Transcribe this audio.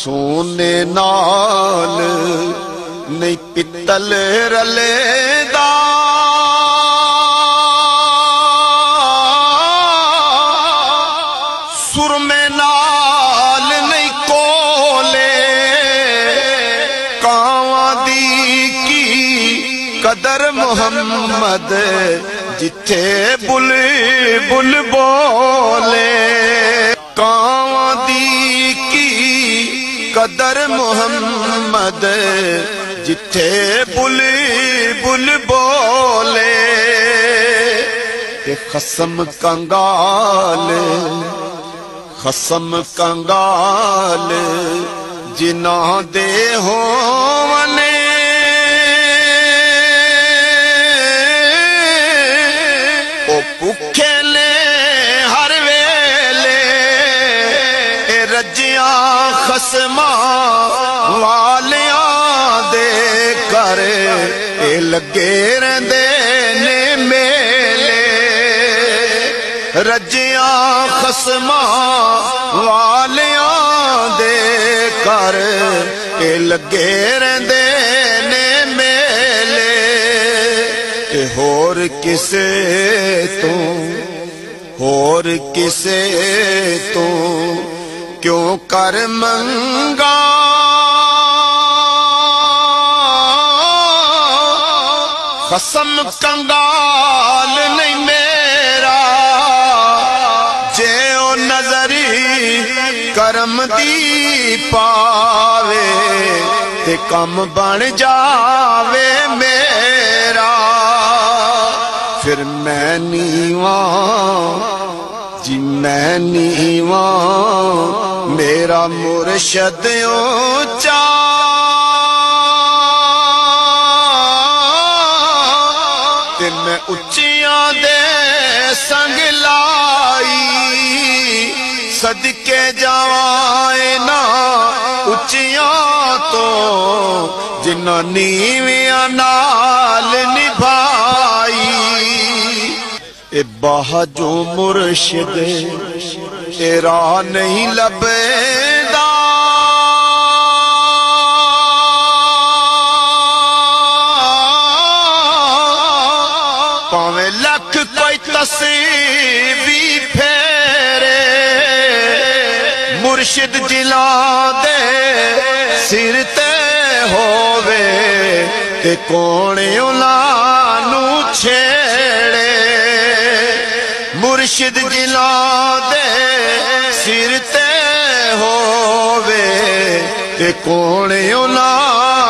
سونے نال نہیں پتل رلے دا سرمے نال نہیں کولے کاواں دی کی قدر محمد جتھے بل بل بولے کاواں دی کی قدر محمد جتھے بل بل بولے تے خصم کنگال جنہاں دے ہونے او پکھے لے ہر ویلے اے رجیاں خصماں والیاں دے کر اے لگے رہندے نے میلے رجیاں خصماں والیاں دے کر اے لگے رہندے نے میلے تے ہور کسے تو کیوں کر منگا خصم کنگال نہیں میرا جے او نظری کرم دی پاوے تے کم بن جاوے میرا پھر میں نیواں جی میں نیواں میرا مرشد اونچا تے میں اچیاں دے سنگ لائی صدقے جاوائے نا اچیاں تو جنہاں نیویاں نال نبھائی اے باہ جو مرشد تیرا نہیں لبیدا پاویں لکھ کوئی تصویبی پھیرے مرشد جلا دے سر تے ہووے تے کونے انہاں نو چھیڑے مرشد جلا دے سر تے ہووے تے کونے انہاں